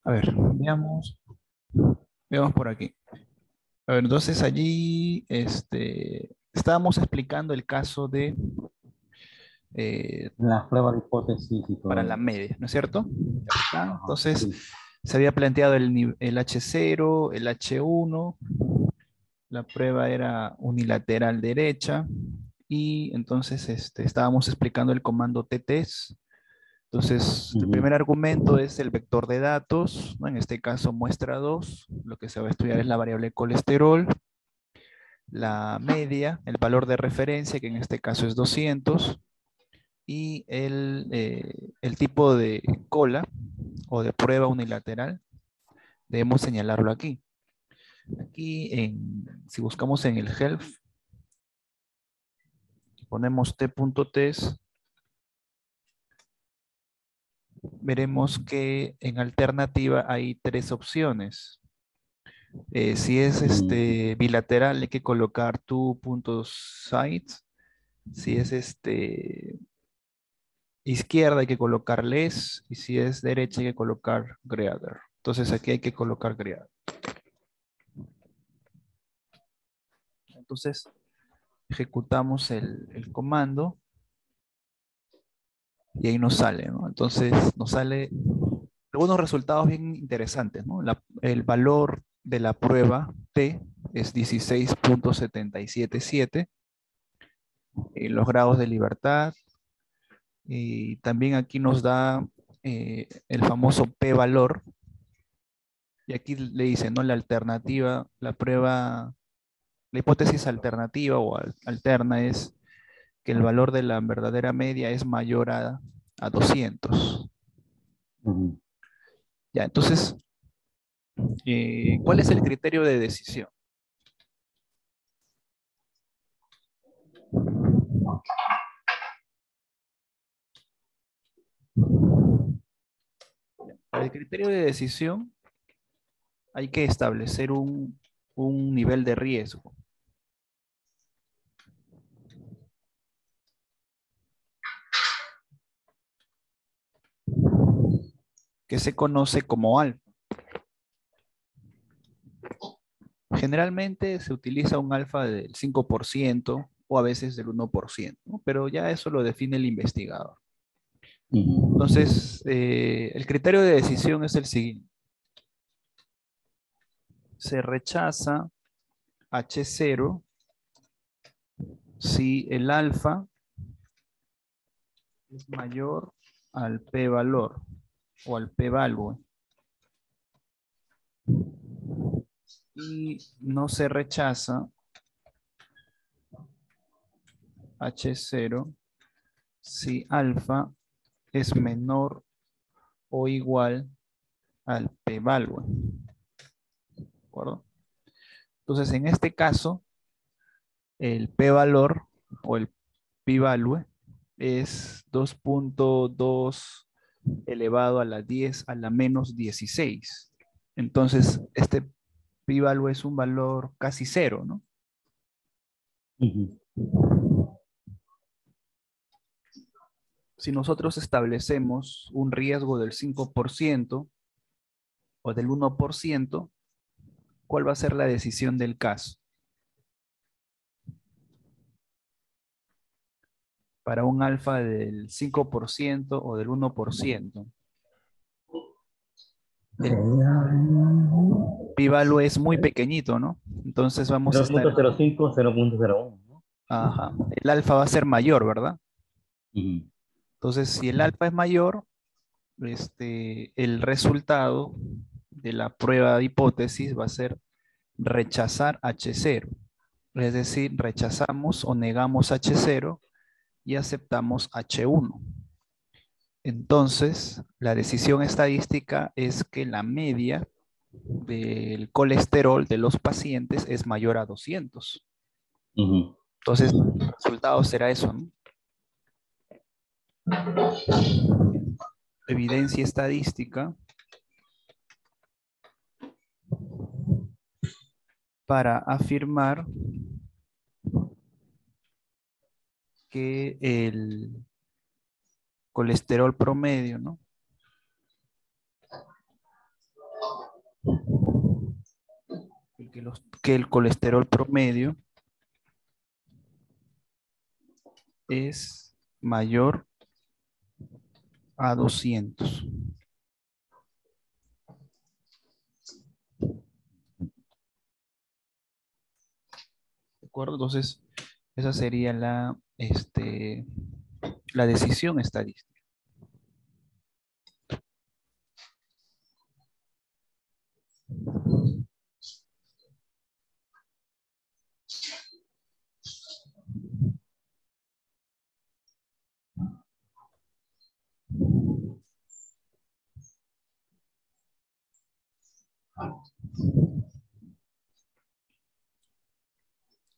A ver, veamos por aquí. A ver, entonces allí estábamos explicando el caso de eh, Las pruebas de hipótesis y para todo la eso. media, ¿no es cierto? Ya está. Ajá, Entonces sí. se había planteado el H0, el H1, la prueba era unilateral derecha y entonces estábamos explicando el comando TTS. Entonces, el Ujú, primer argumento es el vector de datos, ¿no? En este caso muestra 2. Lo que se va a estudiar es la variable colesterol, la media, el valor de referencia, que en este caso es 200, y el tipo de cola o de prueba unilateral, debemos señalarlo aquí. Aquí, si buscamos en el help, ponemos t.test, veremos que en alternativa hay tres opciones. Si es ujú, bilateral, hay que colocar tu.sites. Si es izquierda, hay que colocar less. Y si es derecha, hay que colocar greater. Entonces aquí hay que colocar greater. Entonces ejecutamos el comando y ahí nos sale, ¿no? Entonces nos sale algunos resultados bien interesantes, ¿no? El valor de la prueba T es 16.777. Los grados de libertad. Y también aquí nos da el famoso p-valor. Y aquí le dice, ¿no? La alternativa, la prueba, la hipótesis alternativa o alterna es que el valor de la verdadera media es mayor a 200. ujú. Ya, entonces, ¿cuál es el criterio de decisión? Para el criterio de decisión hay que establecer un nivel de riesgo que se conoce como alfa. Generalmente se utiliza un alfa del 5% o a veces del 1%, ¿no? Pero ya eso lo define el investigador. Ujú. Entonces, el criterio de decisión es el siguiente. Se rechaza H0 si el alfa es mayor al p-valor o al p-value. Y no se rechaza H0 si alfa es menor o igual al p-value. ¿De acuerdo? Entonces, en este caso, el p-valor o el p-value es 2.2 elevado a la 10 a la menos 16. Entonces, este p-value es un valor casi cero, ¿no? Ujú. Si nosotros establecemos un riesgo del 5% o del 1%, ¿cuál va a ser la decisión del caso? Para un alfa del 5% o del 1%. El Sería p-value es muy pequeñito, ¿no? Entonces vamos a cero estar, punto cero cinco, 0.01, ¿no? ajá, el alfa va a ser mayor, ¿verdad? Ujú. Entonces, si el alfa es mayor, el resultado de la prueba de hipótesis va a ser rechazar H0. Es decir, rechazamos o negamos H0 y aceptamos H1. Entonces, la decisión estadística es que la media del colesterol de los pacientes es mayor a 200. Ujú. Entonces, el resultado será eso, ¿no? Evidencia estadística para afirmar que el colesterol promedio, ¿no? que el colesterol promedio es mayor a 200. ¿De acuerdo? Entonces, esa sería la decisión estadística.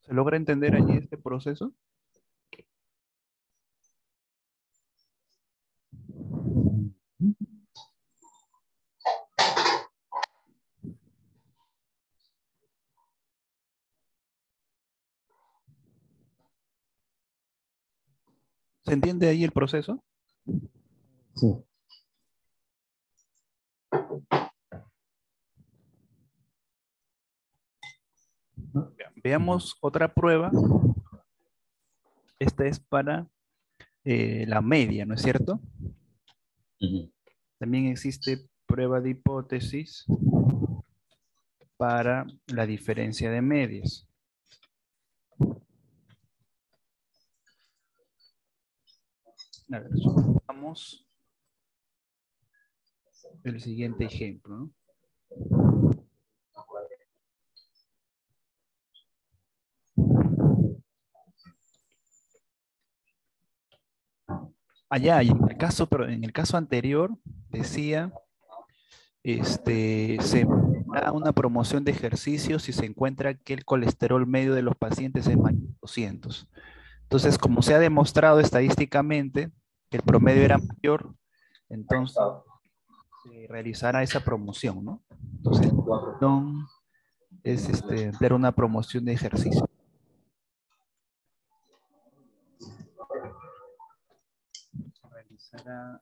¿Se logra entender allí este proceso? ¿Se entiende ahí el proceso? Sí. Veamos otra prueba. Esta es para la media, ¿no es cierto? Ujú. También existe prueba de hipótesis para la diferencia de medias. A ver, vamos el siguiente ejemplo, ¿no? Allá, pero en el caso anterior decía, se da una promoción de ejercicio si se encuentra que el colesterol medio de los pacientes es mayor a 200. Entonces, como se ha demostrado estadísticamente que el promedio era mayor, entonces se realizará esa promoción, ¿no? Entonces, es dar una promoción de ejercicio. Realizará,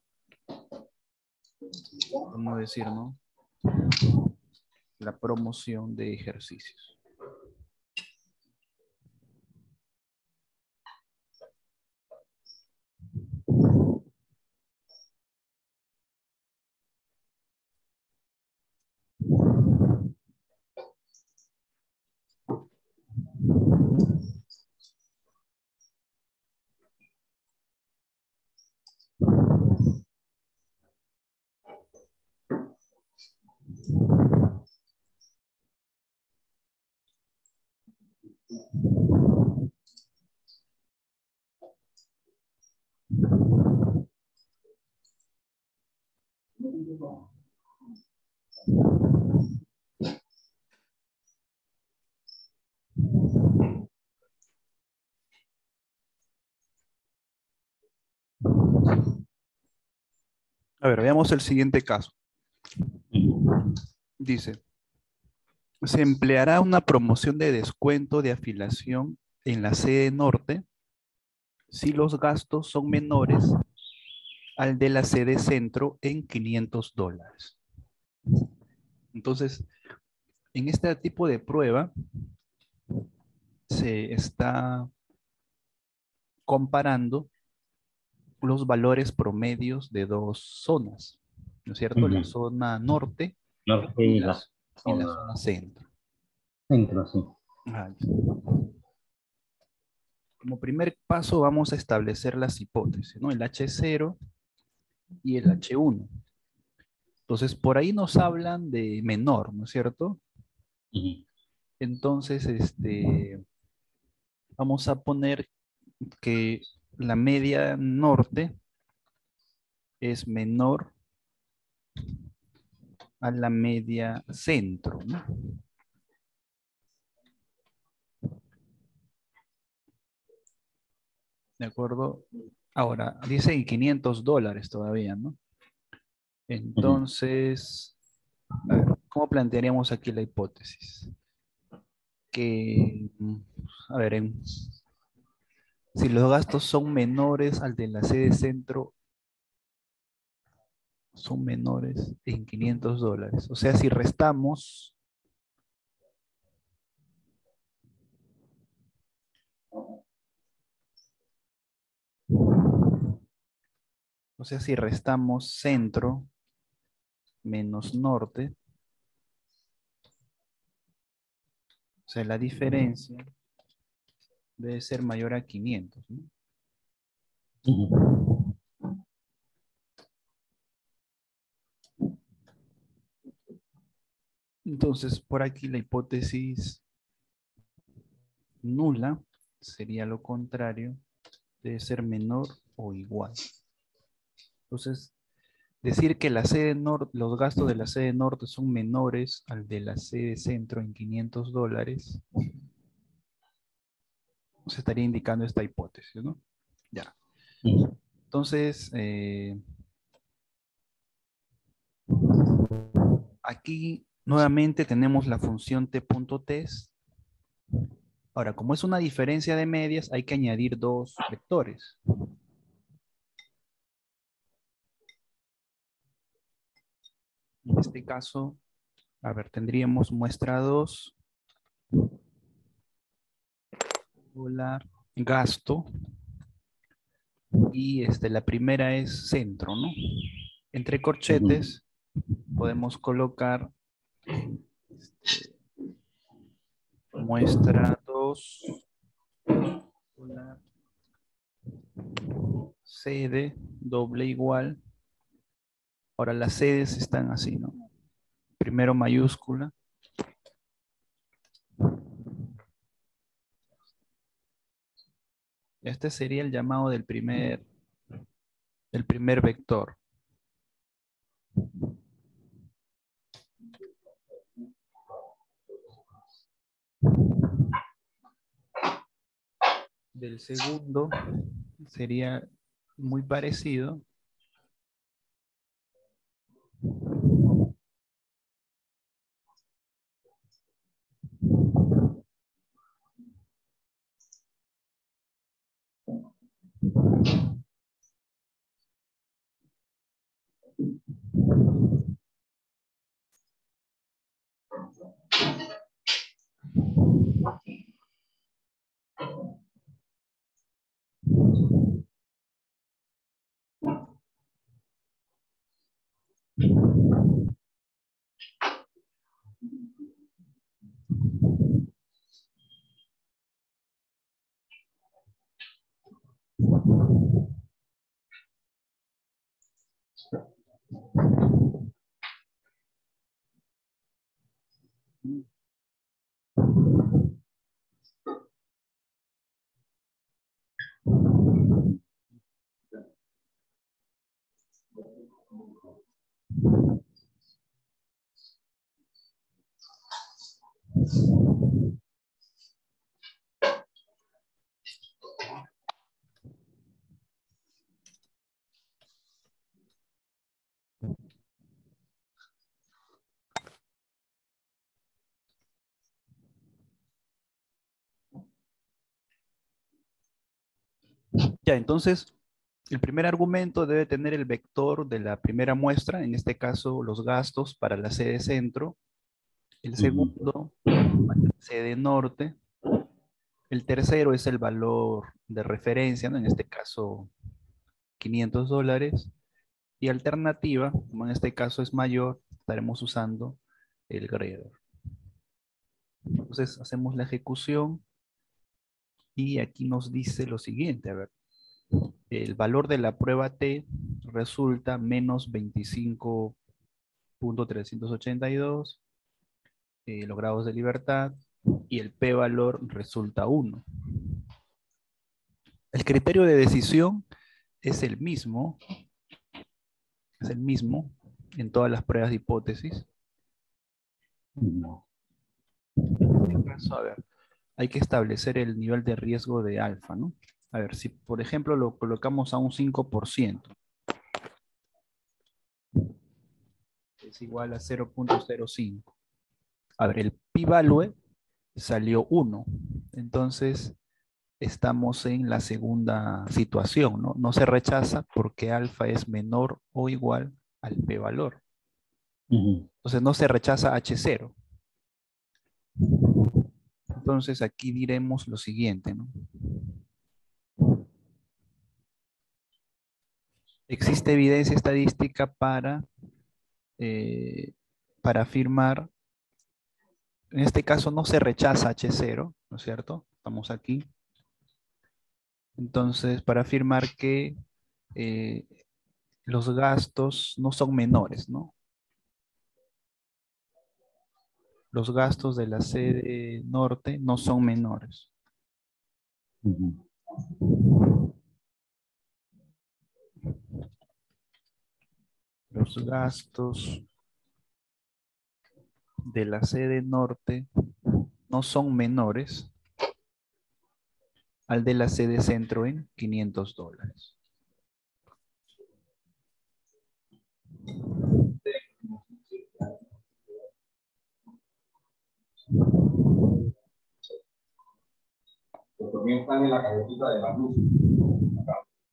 ¿cómo decir, no? La promoción de ejercicios. A ver, veamos el siguiente caso. Dice, se empleará una promoción de descuento de afiliación en la sede norte si los gastos son menores al de la sede centro en $500. Entonces, en este tipo de prueba se está comparando los valores promedios de dos zonas, ¿no es cierto? La Ujú. zona norte Norte y y la, la y la zona zona centro. centro, sí. Ajá. Como primer paso vamos a establecer las hipótesis, ¿no? El H0 y el H1. Entonces, por ahí nos hablan de menor, ¿no es cierto? Ujú. Entonces, vamos a poner que la media norte es menor a la media centro, ¿no? ¿De acuerdo? Ahora, dice $500 todavía, ¿no? Ujú. Entonces, a ver, ¿cómo plantearíamos aquí la hipótesis? Que, a ver, si los gastos son menores al de la sede centro, son menores en $500. O sea, si restamos O sea, si restamos centro menos norte, o sea, la diferencia debe ser mayor a 500, ¿no? Entonces, por aquí la hipótesis nula sería lo contrario, debe ser menor o igual. Entonces, decir que la sede norte, los gastos de la sede norte son menores al de la sede centro en $500, se estaría indicando esta hipótesis, ¿no? Ya. Entonces, aquí nuevamente tenemos la función t.test. Ahora, como es una diferencia de medias, hay que añadir dos vectores. En este caso, a ver, tendríamos muestra 2, gasto, y la primera es centro, ¿no? Entre corchetes podemos colocar muestra 2, sede, doble igual. Ahora las sedes están así, ¿no? Primero mayúscula. Este sería el llamado del primer vector. Del segundo sería muy parecido. Ya, entonces, el primer argumento debe tener el vector de la primera muestra, en este caso los gastos para la sede centro. El segundo, sede norte. El tercero es el valor de referencia, ¿no? En este caso, $500. Y alternativa, como en este caso es mayor, estaremos usando el greater. Entonces, hacemos la ejecución y aquí nos dice lo siguiente, a ver. El valor de la prueba T resulta menos 25.382, los grados de libertad, y el p-valor resulta 1. El criterio de decisión es el mismo en todas las pruebas de hipótesis. En este caso, a ver, hay que establecer el nivel de riesgo de alfa, ¿no? A ver, si por ejemplo lo colocamos a un 5%, es igual a 0.05. A ver, el p-value salió 1. Entonces, estamos en la segunda situación, ¿no? No se rechaza porque alfa es menor o igual al p-valor. Entonces, no se rechaza H0. Entonces, aquí diremos lo siguiente, ¿no? existe evidencia estadística para afirmar, en este caso no se rechaza H0, ¿no es cierto? Estamos aquí. Entonces, para afirmar que eh, los gastos no son menores, ¿no? Los gastos de la sede norte no son menores. Los gastos de la sede norte no son menores al de la sede centro en $500.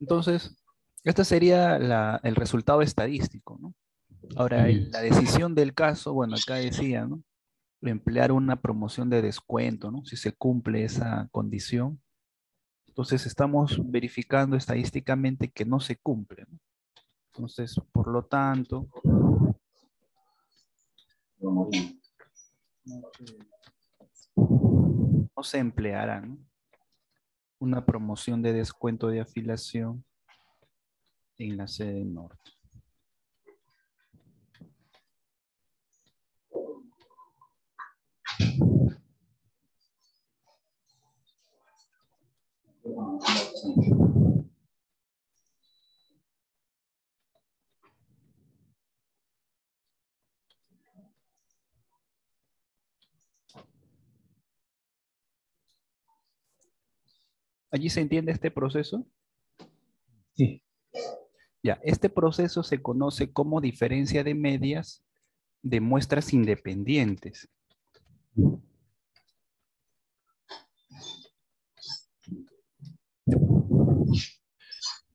Entonces, este sería el resultado estadístico, ¿no? Ahora, la decisión del caso, bueno, acá decía, ¿no? Emplear una promoción de descuento, ¿no? Si se cumple esa condición. Entonces, estamos verificando estadísticamente que no se cumple, ¿no? Entonces, por lo tanto, no se empleará, ¿no? Una promoción de descuento de afiliación en la sede norte. ¿Allí se entiende este proceso? Sí. Ya, este proceso se conoce como diferencia de medias de muestras independientes.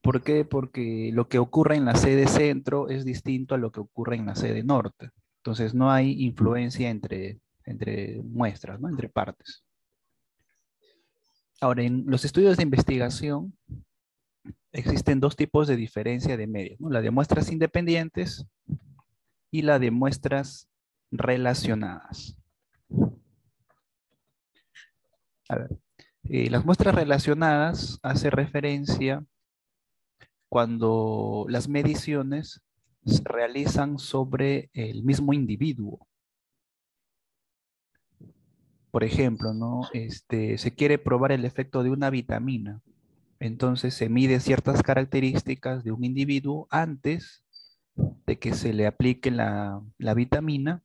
¿Por qué? Porque lo que ocurre en la sede centro es distinto a lo que ocurre en la sede norte. Entonces no hay influencia entre muestras, ¿no? Entre partes. Ahora, en los estudios de investigación existen dos tipos de diferencia de medias, ¿no? La de muestras independientes y la de muestras relacionadas. A ver, las muestras relacionadas hace referencia cuando las mediciones se realizan sobre el mismo individuo. Por ejemplo, ¿no? Se quiere probar el efecto de una vitamina. Entonces se mide ciertas características de un individuo antes de que se le aplique la vitamina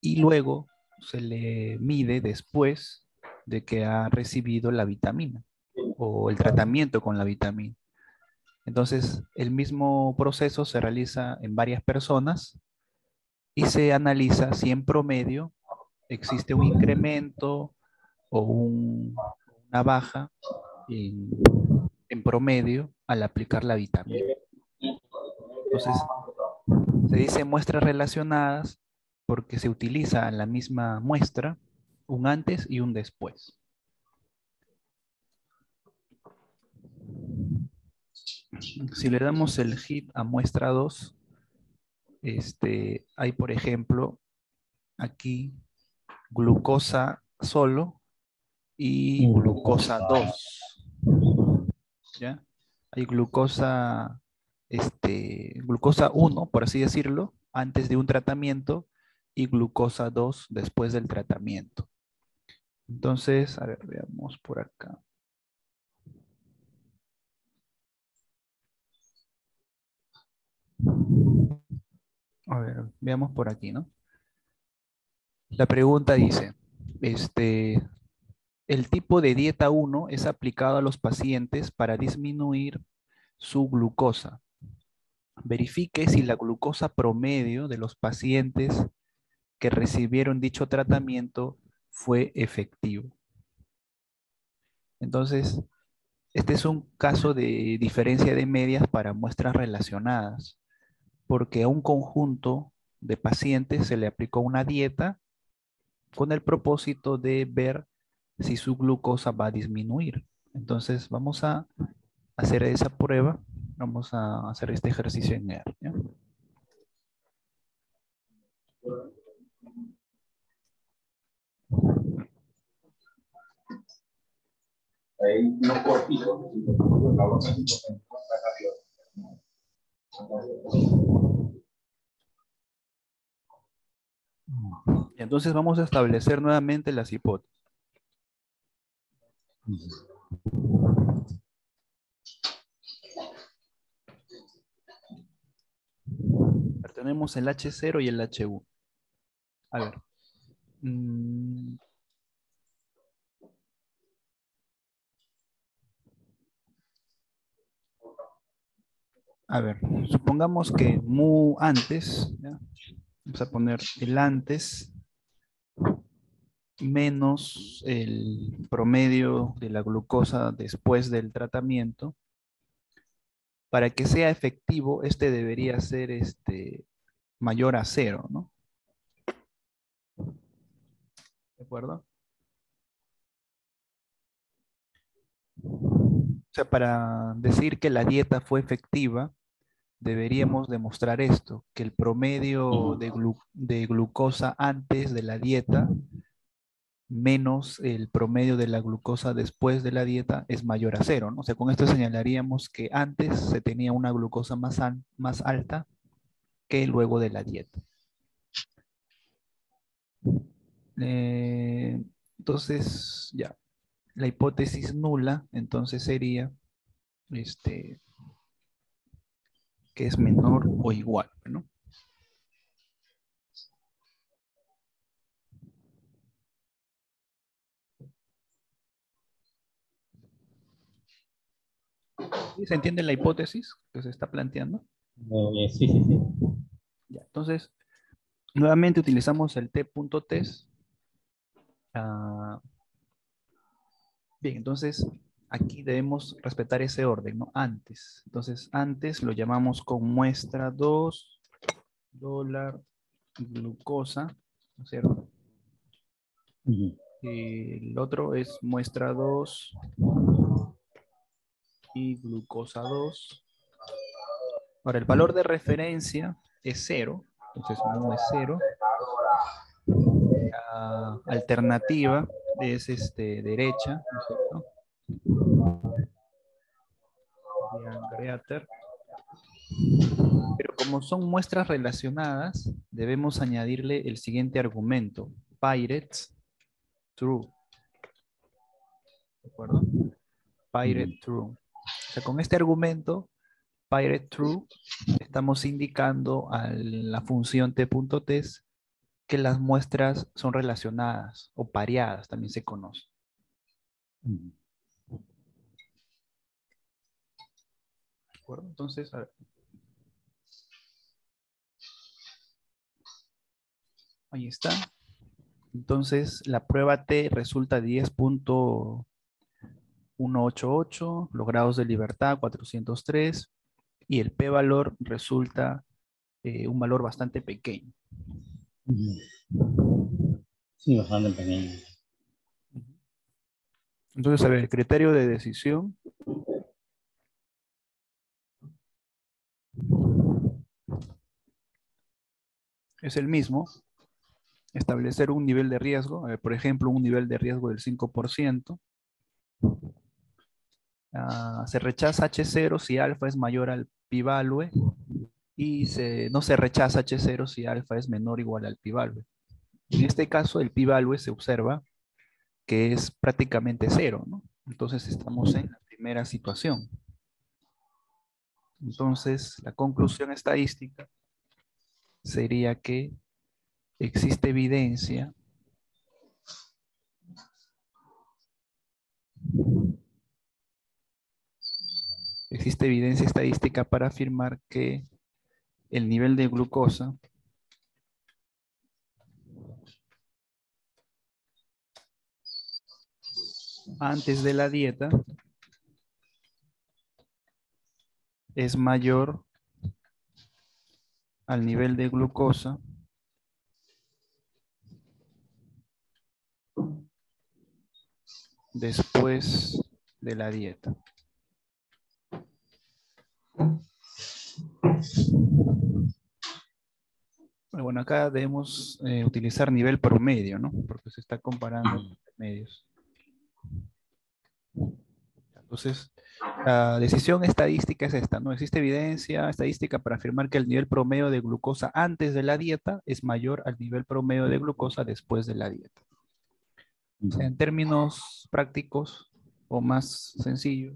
y luego se le mide después de que ha recibido la vitamina o el tratamiento con la vitamina. Entonces, el mismo proceso se realiza en varias personas y se analiza si en promedio existe un incremento o una baja en promedio al aplicar la vitamina. Entonces, se dice muestras relacionadas porque se utiliza la misma muestra, un antes y un después. Si le damos el hit a muestra 2, hay, por ejemplo, aquí glucosa solo y glucosa 2. ¿Ya? Hay glucosa 1, por así decirlo, antes de un tratamiento y glucosa 2 después del tratamiento. Entonces, a ver, veamos por acá. A ver, veamos por aquí, ¿no? La pregunta dice, el tipo de dieta 1 es aplicado a los pacientes para disminuir su glucosa. Verifique si la glucosa promedio de los pacientes que recibieron dicho tratamiento fue efectivo. Entonces, este es un caso de diferencia de medias para muestras relacionadas, porque a un conjunto de pacientes se le aplicó una dieta con el propósito de ver si su glucosa va a disminuir. Entonces, vamos a hacer esa prueba Vamos a hacer este ejercicio en R, ¿ya? Ahí no cortito. Entonces vamos a establecer nuevamente las hipótesis. Tenemos el H0 y el H1. A ver. A ver, supongamos que mu antes, ¿ya? Vamos a poner el antes menos el promedio de la glucosa después del tratamiento. Para que sea efectivo, este debería ser mayor a 0, ¿no? ¿De acuerdo? O sea, para decir que la dieta fue efectiva, deberíamos demostrar esto, que el promedio de glucosa antes de la dieta menos el promedio de la glucosa después de la dieta es mayor a 0, ¿no? O sea, con esto señalaríamos que antes se tenía una glucosa más alta que luego de la dieta. Entonces, ya, la hipótesis nula, entonces sería que es menor o igual, ¿no? ¿Sí? ¿Se entiende la hipótesis que se está planteando? Sí, sí, sí. Ya, entonces, nuevamente utilizamos el t.test. Bien, entonces aquí debemos respetar ese orden, ¿no? Antes. Entonces, antes lo llamamos con muestra 2, dólar, glucosa, ¿no es cierto? Y el otro es muestra 2 y glucosa 2. Ahora, el valor de referencia es 0, entonces mu es 0. La alternativa es derecha, ¿no es cierto? Greater. Pero como son muestras relacionadas, debemos añadirle el siguiente argumento. Pirates true. ¿De acuerdo? Pirate true. O sea, con este argumento, pirate true, estamos indicando a la función t.test que las muestras son relacionadas o pareadas, también se conoce. ¿De acuerdo? Entonces, a ver. Ahí está. Entonces, la prueba T resulta 10.188, los grados de libertad 403 y el p-valor resulta un valor bastante pequeño. Sí, bastante pequeño. Entonces, a ver, el criterio de decisión es el mismo. Establecer un nivel de riesgo, por ejemplo, un nivel de riesgo del 5%. Se rechaza H0 si alfa es mayor al pi-value y no se rechaza H0 si alfa es menor o igual al pi-value. En este caso, el pi-value se observa que es prácticamente 0, ¿no? Entonces estamos en la primera situación. Entonces, la conclusión estadística sería que existe evidencia estadística para afirmar que el nivel de glucosa antes de la dieta es mayor al nivel de glucosa después de la dieta. Bueno, acá debemos utilizar nivel promedio, ¿no? Porque se está comparando medios. Entonces, la decisión estadística es esta, ¿no? Existe evidencia estadística para afirmar que el nivel promedio de glucosa antes de la dieta es mayor al nivel promedio de glucosa después de la dieta. O sea, en términos prácticos o más sencillos,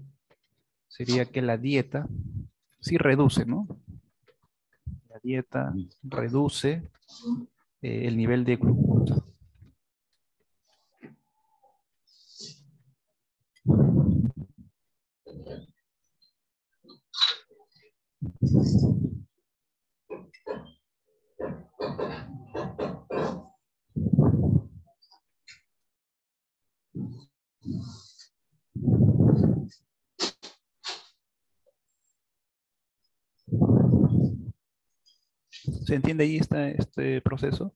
sería que la dieta sí reduce, ¿no? La dieta reduce el nivel de glucosa. ¿Se entiende ahí este proceso?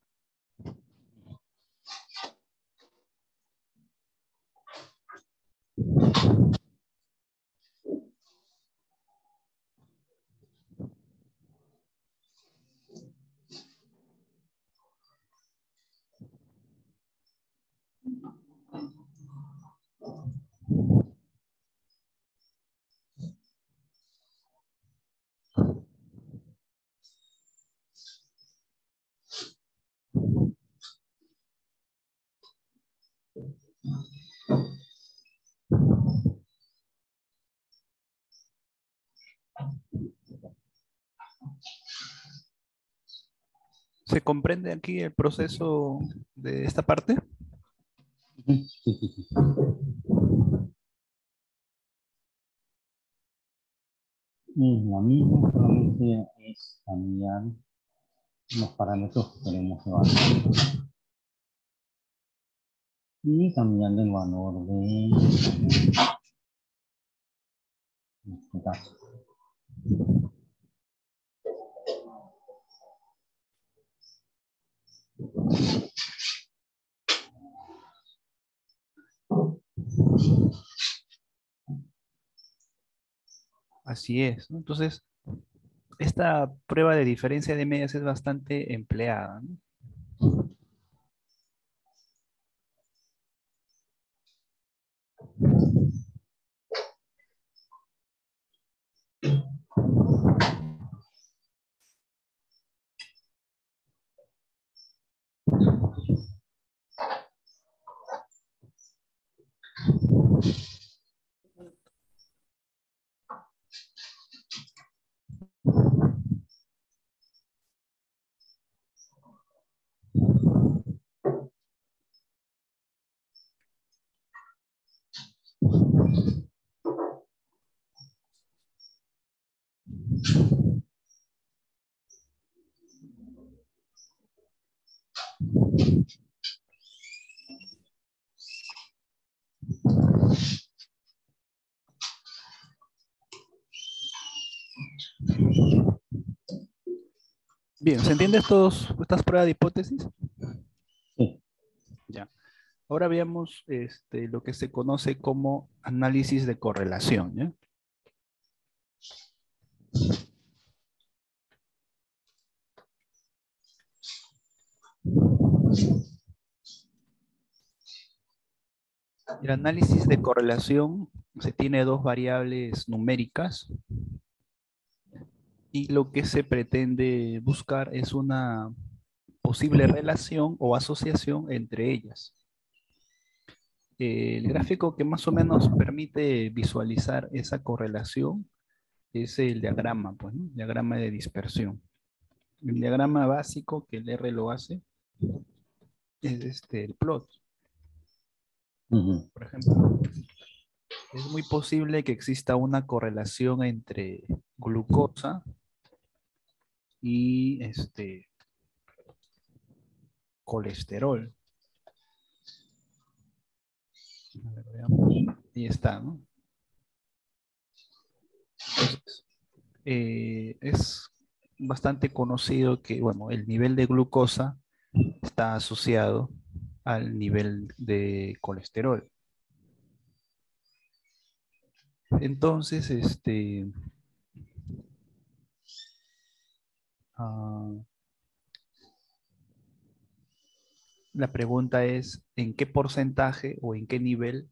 ¿Se comprende aquí el proceso de esta parte? Sí, sí, sí. Y la misma solamente es cambiar los parámetros que queremos evaluar y cambiando el valor de este caso. Así es, ¿no? Entonces, esta prueba de diferencia de medias es bastante empleada, ¿no? Bien, ¿se entiende estas pruebas de hipótesis? Sí. Ya. Ahora veamos lo que se conoce como análisis de correlación, ¿ya? El análisis de correlación se tiene dos variables numéricas y lo que se pretende buscar es una posible relación o asociación entre ellas. El gráfico que más o menos permite visualizar esa correlación es el diagrama, pues, ¿no? Diagrama de dispersión. El diagrama básico que el R lo hace es el plot. Por ejemplo, es muy posible que exista una correlación entre glucosa y colesterol. A ver, veamos. Ahí está, ¿no? Entonces, es bastante conocido que, bueno, el nivel de glucosa está asociado al nivel de colesterol. Entonces, ah, la pregunta es ¿en qué porcentaje o en qué nivel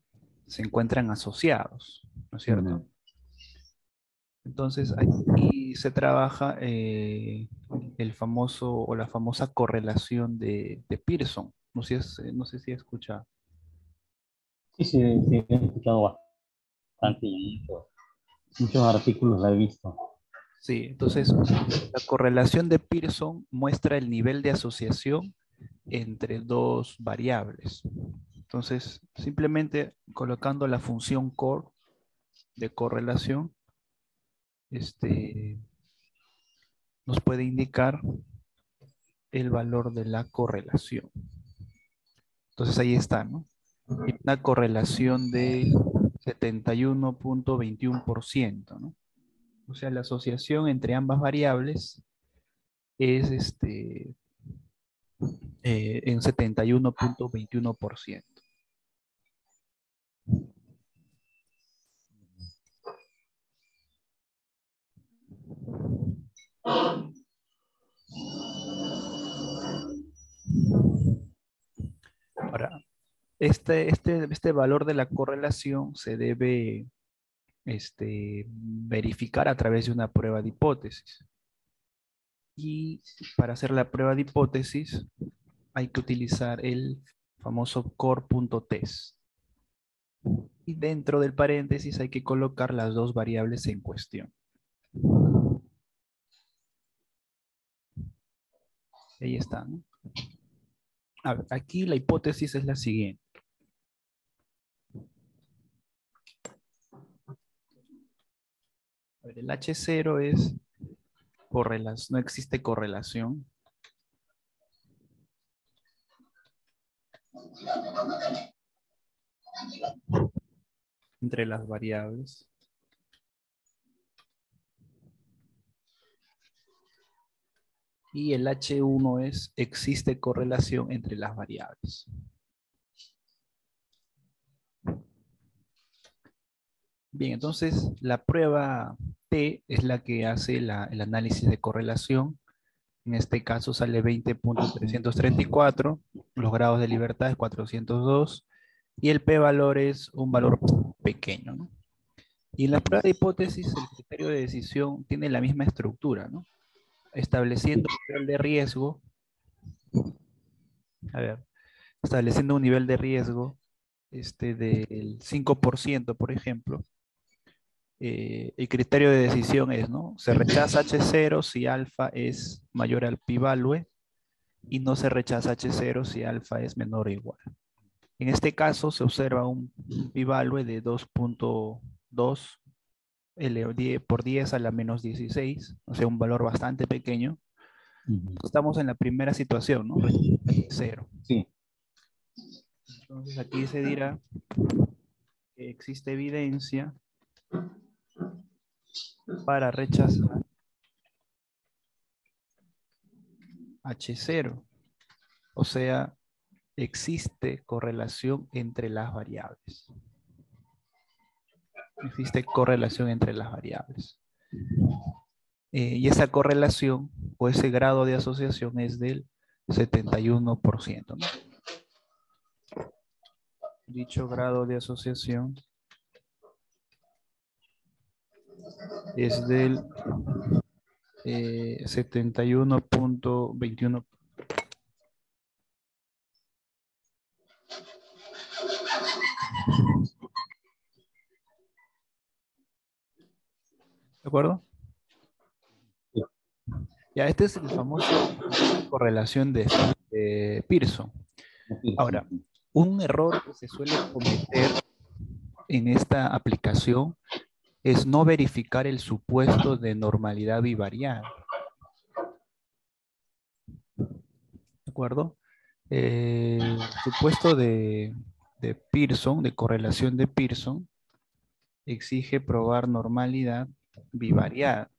se encuentran asociados? ¿No es cierto? Ujú. Entonces, aquí se trabaja el famoso o la famosa correlación de Pearson. No sé si escucha. Sí, sí, sí, he escuchado bastante y muchos artículos la he visto. Sí, entonces la correlación de Pearson muestra el nivel de asociación entre dos variables. Entonces, simplemente colocando la función core de correlación, este, nos puede indicar el valor de la correlación. Entonces ahí está, ¿no? Una correlación del 71.21%, ¿no? O sea, la asociación entre ambas variables es en 71.21%. Ahora, este valor de la correlación se debe verificar a través de una prueba de hipótesis. Y para hacer la prueba de hipótesis hay que utilizar el famoso core.test. Y dentro del paréntesis hay que colocar las dos variables en cuestión. Ahí está, ¿no? A ver, aquí la hipótesis es la siguiente. A ver, el H0 es no existe correlación entre las variables. Y el H1 es existe correlación entre las variables. Bien, entonces la prueba T es la que hace el análisis de correlación. En este caso sale 20.334, los grados de libertad es 402 y el p-valor es un valor pequeño, ¿no? Y en la prueba de hipótesis el criterio de decisión tiene la misma estructura, ¿no? Estableciendo un nivel de riesgo, a ver, estableciendo un nivel de riesgo del 5%, por ejemplo, el criterio de decisión es, ¿no? Se rechaza H0 si alfa es mayor al pi-value y no se rechaza H0 si alfa es menor o igual. En este caso se observa un pi-value de 2.2 L por 10 a la menos 16, o sea, un valor bastante pequeño. Ujú. Estamos en la primera situación, ¿no? Rechaza H0. Sí. Entonces aquí se dirá que existe evidencia para rechazar H0. O sea, existe correlación entre las variables. Existe correlación entre las variables. Y esa correlación o ese grado de asociación es del 71%, ¿no? Dicho grado de asociación es del 71.21%. ¿De acuerdo? Sí. Ya, este es el famoso correlación de Pearson. Sí, sí, Ahora, sí. un error que se suele cometer en esta aplicación es no verificar el supuesto de normalidad bivariada. ¿De acuerdo? El supuesto de Pearson, de correlación de Pearson, exige probar normalidad bivariada.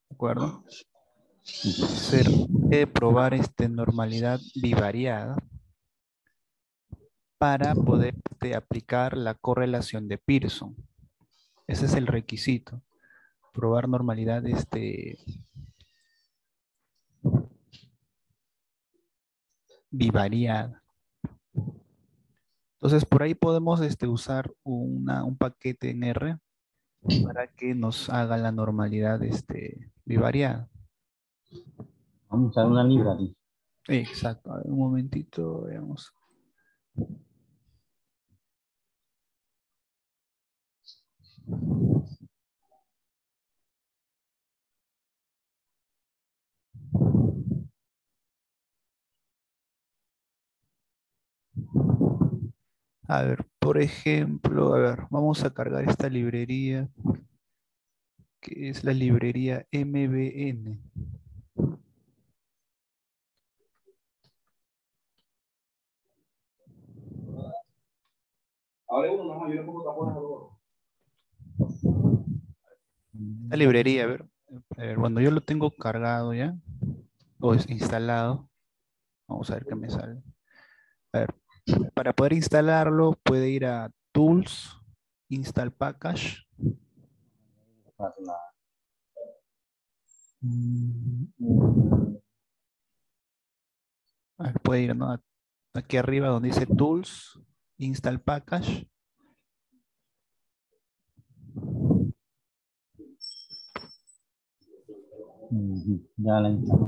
¿De acuerdo? Se requiere probar normalidad bivariada para poder aplicar la correlación de Pearson. Ese es el requisito. probar normalidad bivariada. Entonces, por ahí podemos usar un paquete en R para que nos haga la normalidad bivariada. Vamos a usar una librería. Exacto. A ver, un momentito, veamos. A ver, por ejemplo, a ver, vamos a cargar esta librería, que es la librería MVN. La librería, a ver, cuando yo lo tengo cargado ya, o es instalado, vamos a ver qué me sale. A ver, para poder instalarlo puede ir a Tools, Install Package. A ver, puede ir, ¿no? Aquí arriba donde dice Tools, Install Package. Ya la instalé.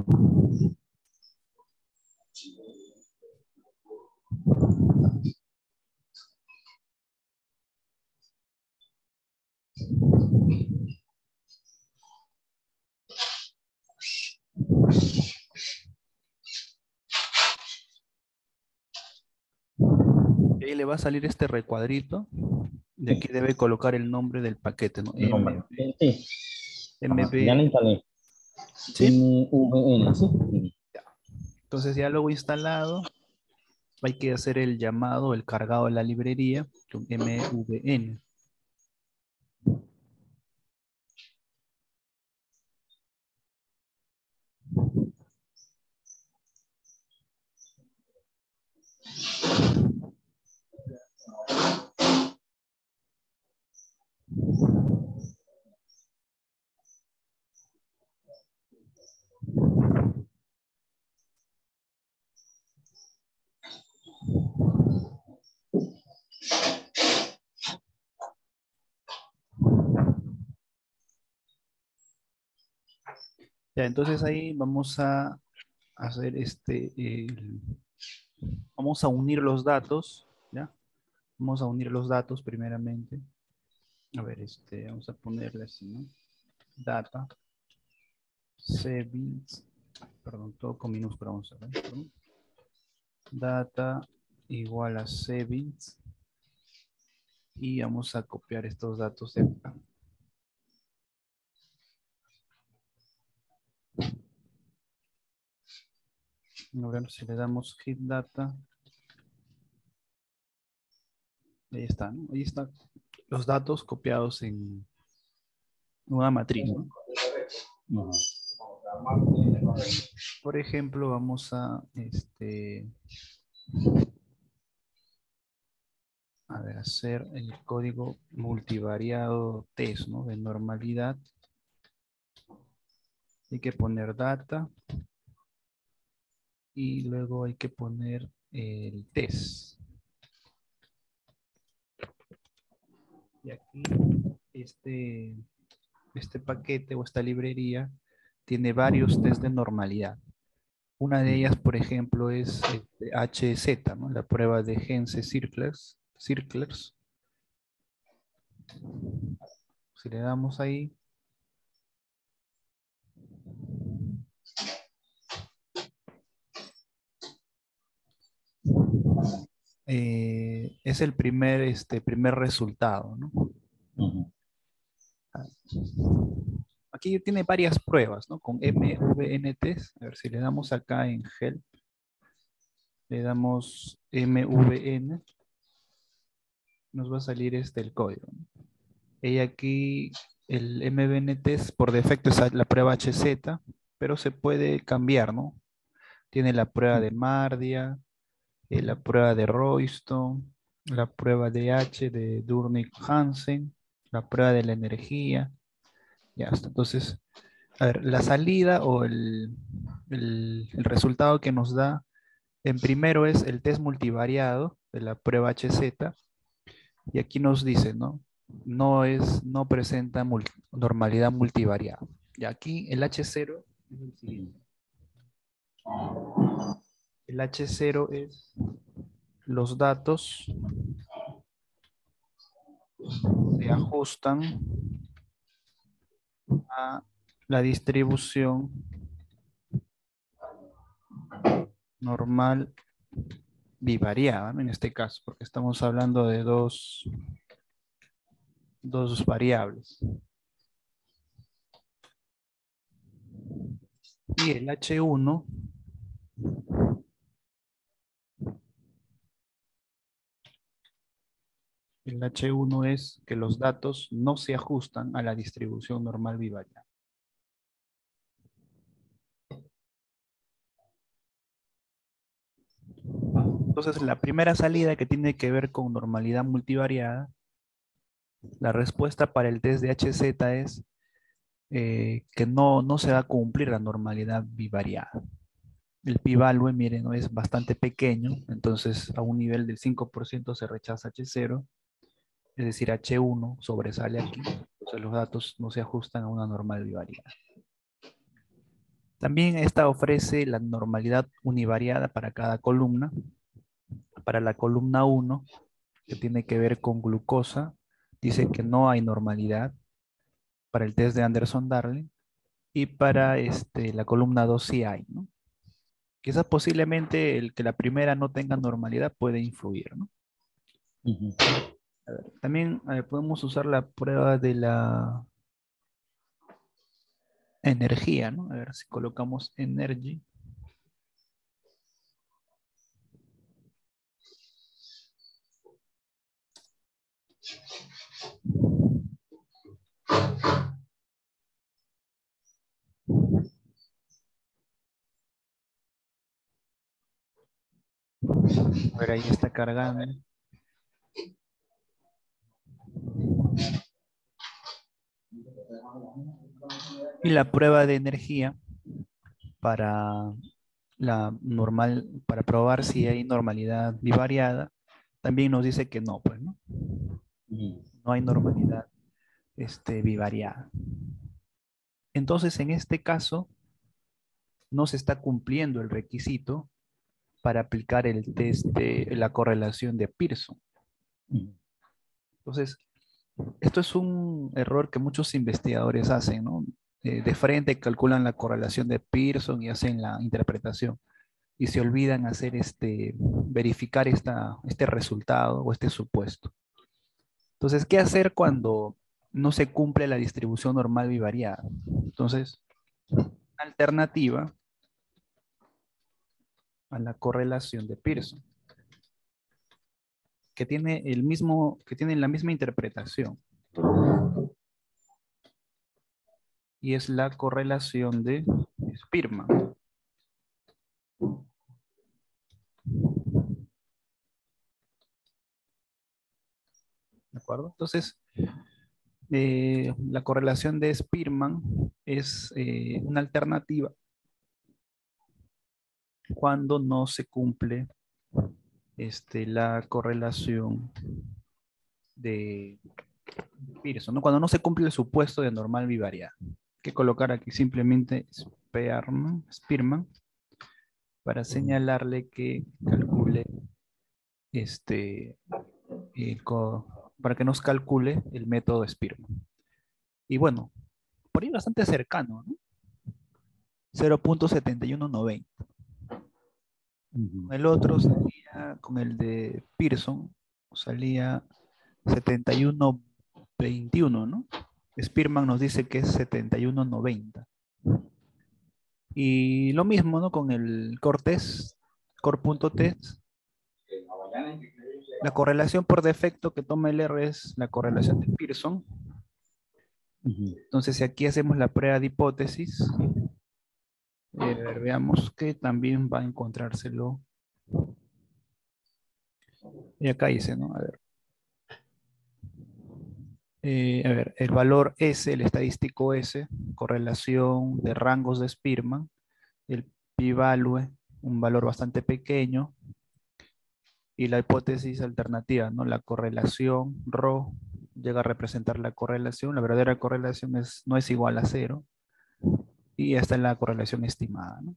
Y ahí le va a salir este recuadrito. De aquí debe colocar el nombre del paquete, ¿no? Nombre. Sí. Ya la MB, instalé. ¿sí? MVN, sí. Entonces ya luego instalado, hay que hacer el llamado, el cargado de la librería con MVN. Ya, entonces ahí vamos a hacer vamos a unir los datos, ¿ya? Vamos a unir los datos primeramente. A ver, vamos a ponerle así, ¿no? Data, cbits, perdón, todo con minúscula, vamos a ver, perdón. Data igual a cbits y vamos a copiar estos datos de acá. A ver si le damos hit data. Ahí está, ¿no? Ahí están los datos copiados en una matriz, ¿no? Por ejemplo, vamos a ver, hacer el código multivariado test, ¿no? De normalidad. Hay que poner data y luego hay que poner el test. Y aquí este paquete o esta librería tiene varios test de normalidad. Una de ellas, por ejemplo, es HZ, ¿no? La prueba de Hense Circlers. Si le damos ahí, es el primer resultado, ¿no? Aquí tiene varias pruebas, ¿no? Con MVNTs. A ver si le damos acá en Help, le damos MVN, nos va a salir el código, ¿no? Y aquí el MVNT por defecto es la prueba HZ, pero se puede cambiar, ¿no? Tiene la prueba de Mardia, la prueba de Royston, la prueba de H de Durnick Hansen, la prueba de la energía. Ya está. Entonces, a ver, la salida o el resultado que nos da en primero es el test multivariado de la prueba HZ. Y aquí nos dice, ¿no? No presenta normalidad multivariada. Y aquí el H0 es el siguiente. El H0 es los datos se ajustan a la distribución normal bivariada, ¿no? En este caso, porque estamos hablando de dos variables. Y el H1 es que los datos no se ajustan a la distribución normal bivariada. Entonces, la primera salida que tiene que ver con normalidad multivariada, la respuesta para el test de HZ es que no se va a cumplir la normalidad bivariada. El pi-value, miren, ¿no? Es bastante pequeño, entonces a un nivel del 5% se rechaza H0, es decir, H1 sobresale aquí, entonces los datos no se ajustan a una normal bivariada. También esta ofrece la normalidad univariada para cada columna. Para la columna 1, que tiene que ver con glucosa, dice que no hay normalidad para el test de Anderson-Darling, y para la columna 2 sí hay, ¿no? Quizás posiblemente el que la primera no tenga normalidad puede influir, ¿no? Ujú. A ver, también podemos usar la prueba de la energía, ¿no? A ver si colocamos energy. A ver, ahí está cargando. Y la prueba de energía para para probar si hay normalidad bivariada, también nos dice que no, pues, ¿no? Ujú. No hay normalidad bivariada. Entonces, en este caso, no se está cumpliendo el requisito para aplicar el test de la correlación de Pearson. Ujú. Entonces, esto es un error que muchos investigadores hacen, ¿no? De frente calculan la correlación de Pearson y hacen la interpretación y se olvidan hacer verificar este resultado o este supuesto. Entonces, ¿qué hacer cuando no se cumple la distribución normal bivariada? Entonces, una alternativa a la correlación de Pearson, que tiene la misma interpretación, y es la correlación de Spearman. ¿De acuerdo? Entonces, la correlación de Spearman es una alternativa cuando no se cumple la correlación de Pearson, ¿no? Cuando no se cumple el supuesto de normal bivariada. Hay que colocar aquí simplemente Spearman para señalarle que calcule este, para que nos calcule el método Spearman. Y bueno, por ahí bastante cercano, ¿no? 0.7190. Ujú. Con el otro salía, con el de Pearson, salía 7121, ¿no? Spearman nos dice que es 7190. Y lo mismo, ¿no? Con el core-test, core.test. La correlación por defecto que toma el R es la correlación de Pearson. Ujú. Entonces, si aquí hacemos la prueba de hipótesis, veamos que también va a encontrárselo. Y acá dice, ¿no? A ver. A ver, el valor S, el estadístico S, correlación de rangos de Spearman, el p-value, un valor bastante pequeño, y la hipótesis alternativa, ¿no? La correlación ρ llega a representar la correlación, la verdadera correlación no es igual a cero, y esta es la correlación estimada, ¿no?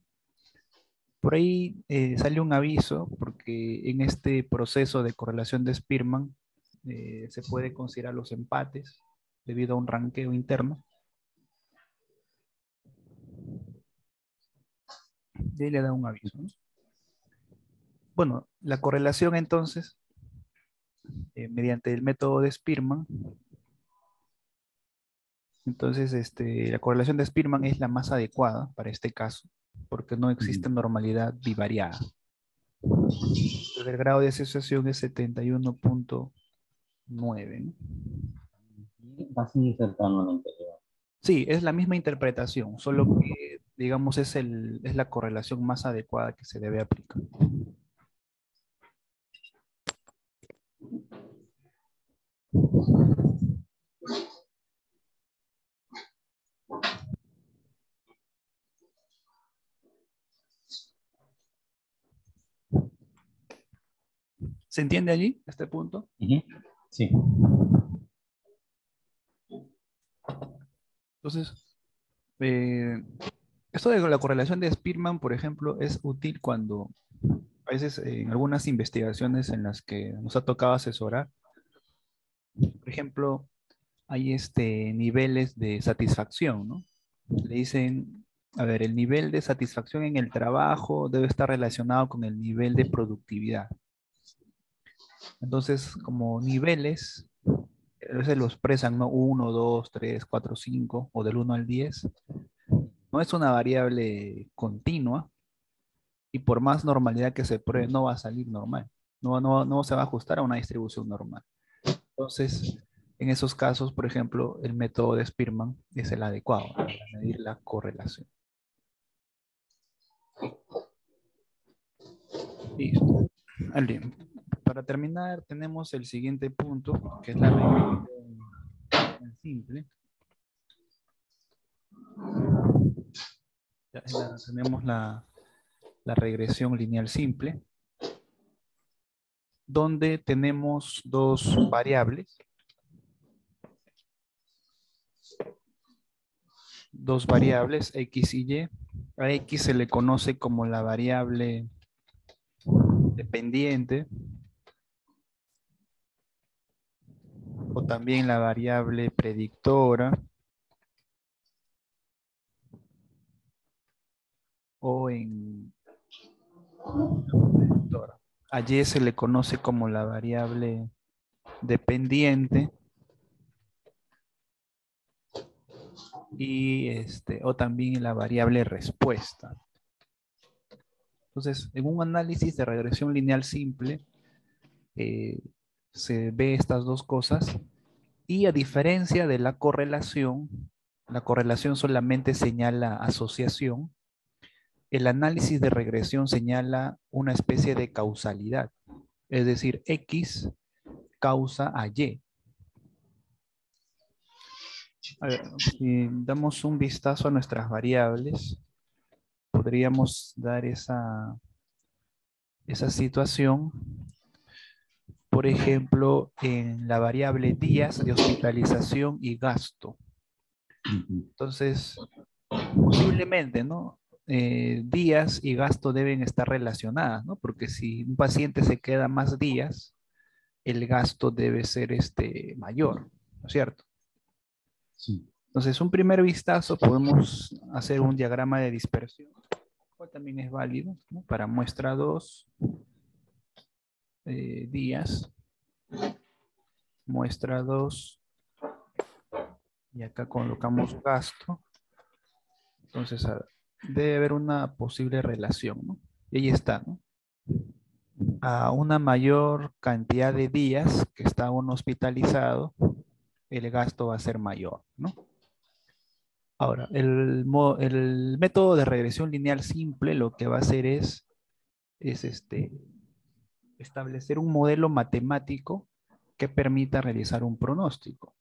Por ahí sale un aviso, porque en este proceso de correlación de Spearman se puede considerar los empates debido a un ranqueo interno. Y ahí le da un aviso, ¿no? Bueno, la correlación entonces, mediante el método de Spearman, entonces la correlación de Spearman es la más adecuada para este caso, porque no existe normalidad bivariada. Entonces, el grado de asociación es 71.9, ¿no? Casi cercano al anterior. Sí, es la misma interpretación, solo que, digamos, es la correlación más adecuada que se debe aplicar. ¿Se entiende allí, este punto? Sí. Entonces, esto de la correlación de Spearman, por ejemplo, es útil cuando a veces en algunas investigaciones en las que nos ha tocado asesorar, por ejemplo, hay niveles de satisfacción, ¿no? Le dicen, a ver, el nivel de satisfacción en el trabajo debe estar relacionado con el nivel de productividad. Entonces, como niveles, a veces los expresan, ¿no? 1, 2, 3, 4, 5, o del 1 al 10. No es una variable continua, y por más normalidad que se pruebe, no va a salir normal. No se va a ajustar a una distribución normal. Entonces, en esos casos, por ejemplo, el método de Spearman es el adecuado para medir la correlación. Listo. Bien. Para terminar, tenemos el siguiente punto, que es la regresión simple. Tenemos la regresión lineal simple, donde tenemos dos variables. Dos variables, X y Y. A X se le conoce como la variable dependiente, o también la variable predictora, o en a Y se le conoce como la variable dependiente, y o también la variable respuesta. Entonces, en un análisis de regresión lineal simple, se ve estas dos cosas, y a diferencia de la correlación solamente señala asociación. El análisis de regresión señala una especie de causalidad, es decir, X causa a Y. A ver, si damos un vistazo a nuestras variables, podríamos dar esa situación. Por ejemplo, en la variable días de hospitalización y gasto. Entonces, posiblemente, ¿no? Días y gasto deben estar relacionadas, ¿no? Porque si un paciente se queda más días, el gasto debe ser mayor, ¿no es cierto? Sí. Entonces, un primer vistazo podemos hacer un diagrama de dispersión, cual también es válido, ¿no? Para muestra 2, días, muestra 2, y acá colocamos gasto. Entonces, debe haber una posible relación, ¿no? Y ahí está, ¿no? A una mayor cantidad de días que está uno hospitalizado, el gasto va a ser mayor, ¿no? Ahora, el método de regresión lineal simple lo que va a hacer es establecer un modelo matemático que permita realizar un pronóstico.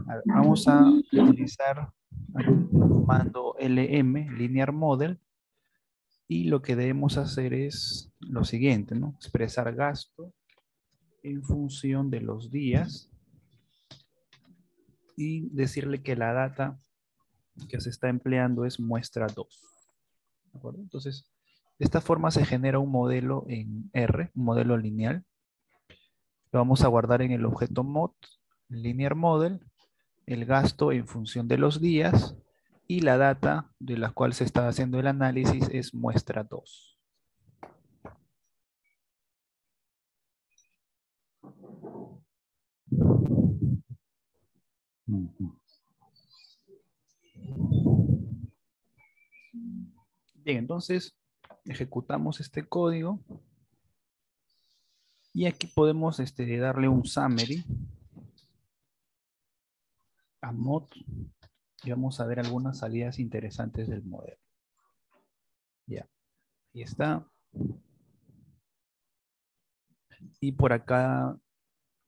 A ver, vamos a utilizar el comando LM, Linear Model, y lo que debemos hacer es lo siguiente, ¿no? Expresar gasto en función de los días y decirle que la data que se está empleando es muestra 2. ¿De acuerdo? Entonces, de esta forma se genera un modelo en R, un modelo lineal. Lo vamos a guardar en el objeto mod, linear model, el gasto en función de los días y la data de la cual se está haciendo el análisis es muestra 2. Bien, entonces ejecutamos este código y aquí podemos darle un summary a mod y vamos a ver algunas salidas interesantes del modelo. Ya, ahí está. Y por acá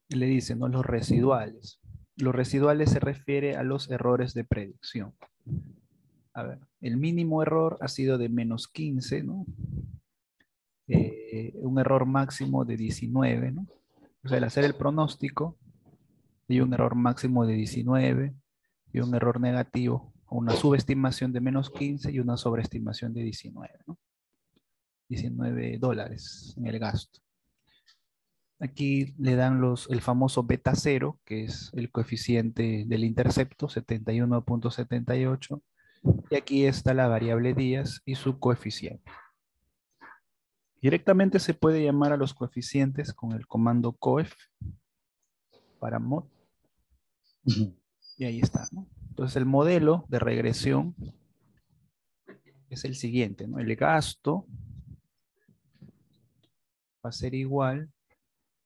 le dicen, ¿no? Los residuales. Los residuales se refiere a los errores de predicción. A ver, el mínimo error ha sido de menos 15, ¿no? Un error máximo de 19, ¿no? O sea, al hacer el pronóstico, hay un error máximo de 19 y un error negativo, una subestimación de menos 15 y una sobreestimación de 19, ¿no? $19 en el gasto. Aquí le dan el famoso beta 0, que es el coeficiente del intercepto, 71.78. Y aquí está la variable días y su coeficiente. Directamente se puede llamar a los coeficientes con el comando coef para mod. Y ahí está, ¿no? Entonces el modelo de regresión es el siguiente, ¿no? El gasto va a ser igual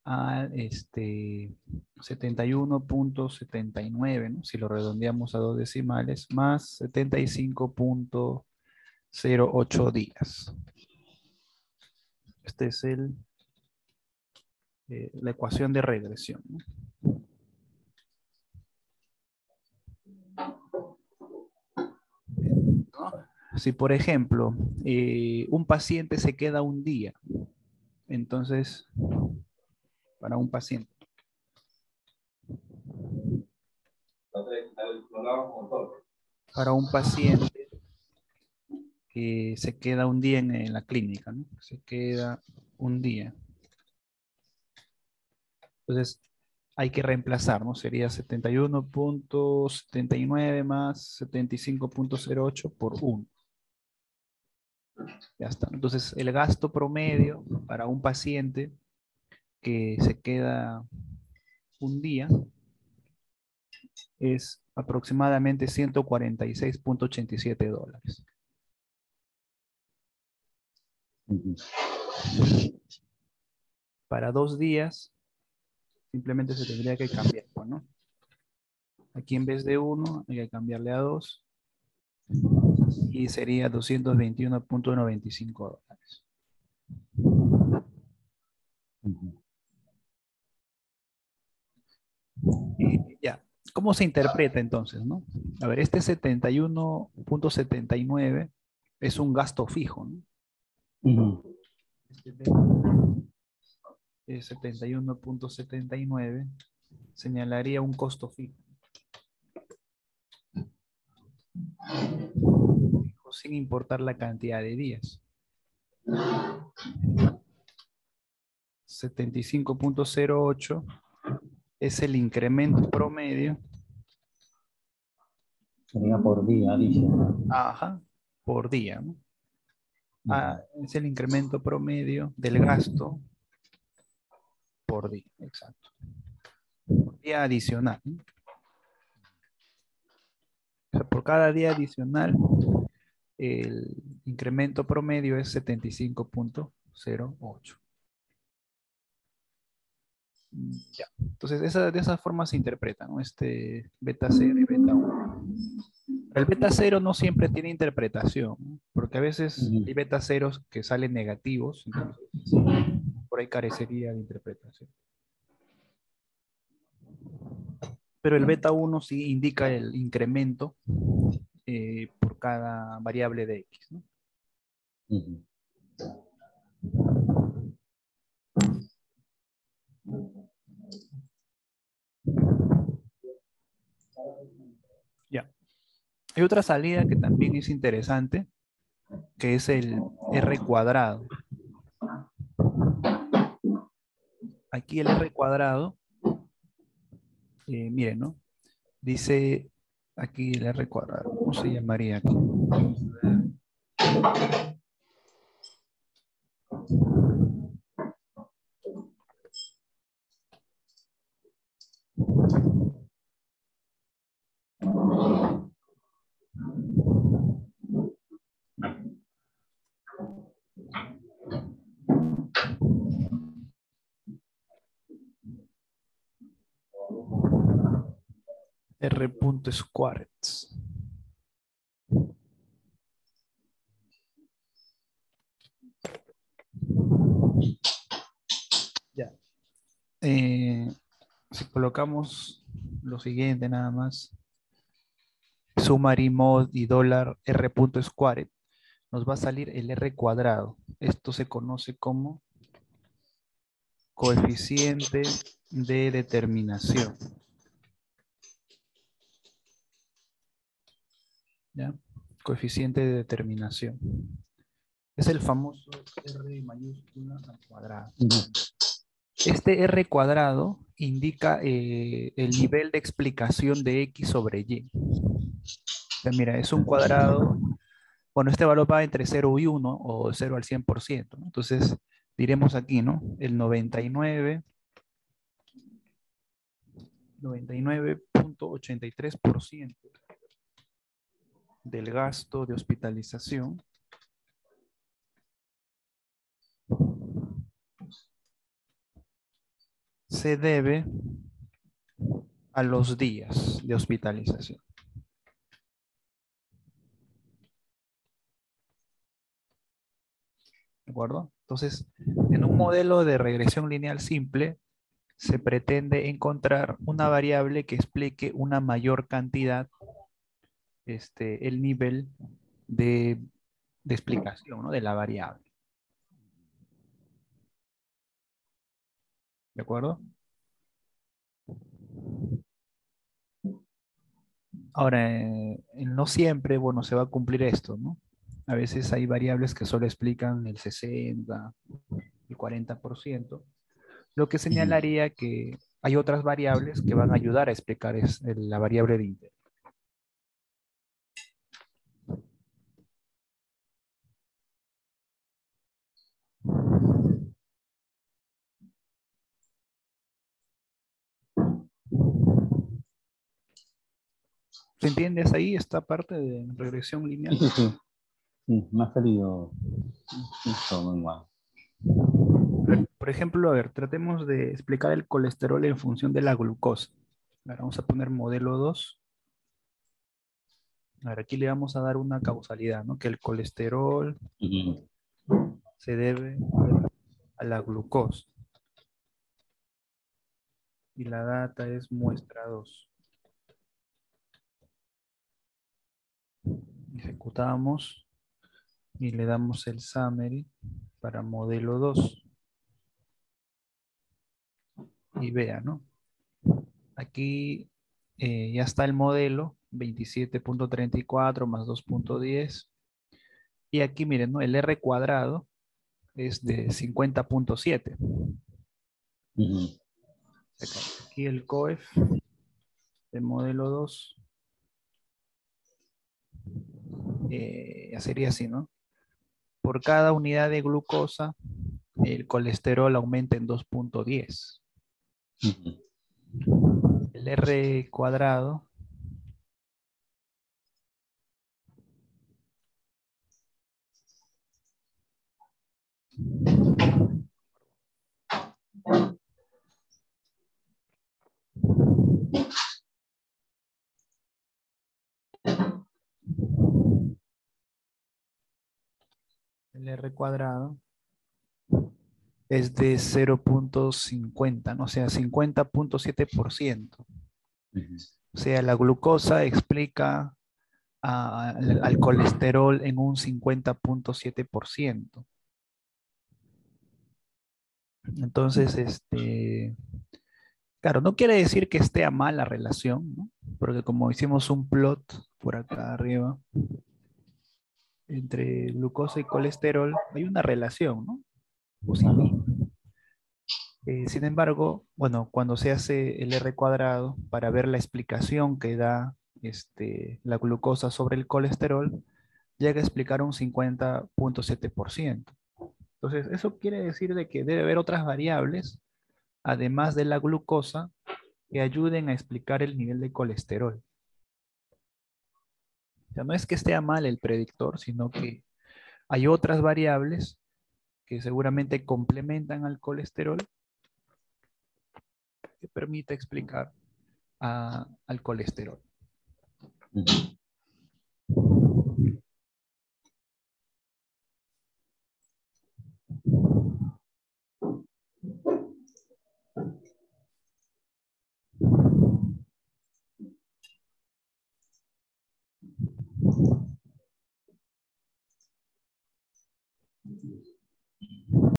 a 71.79, ¿no? Si lo redondeamos a 2 decimales, más 75.08 días. Este es la ecuación de regresión, ¿no? ¿No? Si, por ejemplo, un paciente se queda un día, entonces, para un paciente. Para un paciente que se queda un día en la clínica, ¿no? Se queda un día. Entonces, hay que reemplazar, ¿no? Sería 71.79 más 75.08 por 1. Ya está. Entonces, el gasto promedio para un paciente que se queda un día es aproximadamente $146.87. Para 2 días, simplemente se tendría que cambiar, ¿no? Aquí en vez de 1, hay que cambiarle a 2. Y sería $221.95. Y ya, ¿cómo se interpreta entonces, no? A ver, este 71.79 es un gasto fijo, ¿no? Este 71.79 señalaría un costo fijo, sin importar la cantidad de días. 75.08 es el incremento promedio. Sería por día, dice. Ajá, por día, ¿no? Es el incremento promedio del gasto por día, exacto. Por día adicional, ¿no? O sea, por cada día adicional, el incremento promedio es 75.08. Ya. Entonces, de esa forma se interpreta, ¿no? Beta 0 y beta 1. El beta 0 no siempre tiene interpretación, ¿no? Porque a veces hay beta ceros que salen negativos, entonces por ahí carecería de interpretación. Pero el beta 1 sí indica el incremento por cada variable de X, ¿no? Ujú. Ya. Hay otra salida que también es interesante, que es el R cuadrado. Aquí el R cuadrado, miren, ¿no? Dice aquí el R cuadrado. ¿Cómo se llamaría aquí? R punto squarets. Ya. Si colocamos lo siguiente nada más, summary mod y dólar R punto squared, nos va a salir el R cuadrado. Esto se conoce como coeficiente de determinación. ¿Ya? Coeficiente de determinación. Es el famoso R mayúscula al cuadrado. Ujú. Este R cuadrado indica el nivel de explicación de X sobre Y. O sea, mira, es un cuadrado. Bueno, este valor va entre 0 y 1 o 0 al 100%, ¿no? Entonces, diremos aquí, ¿no? El 99.83% del gasto de hospitalización se debe a los días de hospitalización. ¿De acuerdo? Entonces, en un modelo de regresión lineal simple, se pretende encontrar una variable que explique una mayor cantidad, el nivel de, de explicación, ¿no? De la variable. ¿De acuerdo? Ahora, no siempre, bueno, se va a cumplir esto, ¿no? A veces hay variables que solo explican el 60, el 40%, lo que Ujú. señalaría que hay otras variables que van a ayudar a explicar la variable de interés. ¿Se entiende hasta ahí esta parte de regresión Sí, lineal? sí, sí. Sí, me ha salido esto muy mal. Por ejemplo, a ver, tratemos de explicar el colesterol en función de la glucosa. Ahora vamos a poner modelo 2. Ahora aquí le vamos a dar una causalidad, ¿no? Que el colesterol Ujú. se debe a la glucosa. Y la data es muestra 2. Ejecutamos y le damos el summary para modelo 2. Y vea, ¿no? Aquí ya está el modelo 27.34 más 2.10. Y aquí miren, ¿no? El R cuadrado es de 50.7. Ujú. Aquí el coef de modelo 2 ya sería así, ¿no? Por cada unidad de glucosa, el colesterol aumenta en 2.10. Ujú. El R cuadrado el R cuadrado es de 0.50, ¿no? O sea, 50.7%. O sea, la glucosa explica al colesterol en un 50.7%. Entonces, claro, no quiere decir que esté a mal la relación, ¿no? Porque como hicimos un plot por acá arriba, entre glucosa y colesterol, hay una relación, ¿no? Positiva. Sin embargo, bueno, cuando se hace el R cuadrado para ver la explicación que da la glucosa sobre el colesterol, llega a explicar un 50.7%. Entonces, eso quiere decir de que debe haber otras variables, además de la glucosa, que ayuden a explicar el nivel de colesterol. O sea, no es que esté mal el predictor, sino que hay otras variables que seguramente complementan al colesterol que permite explicar al colesterol.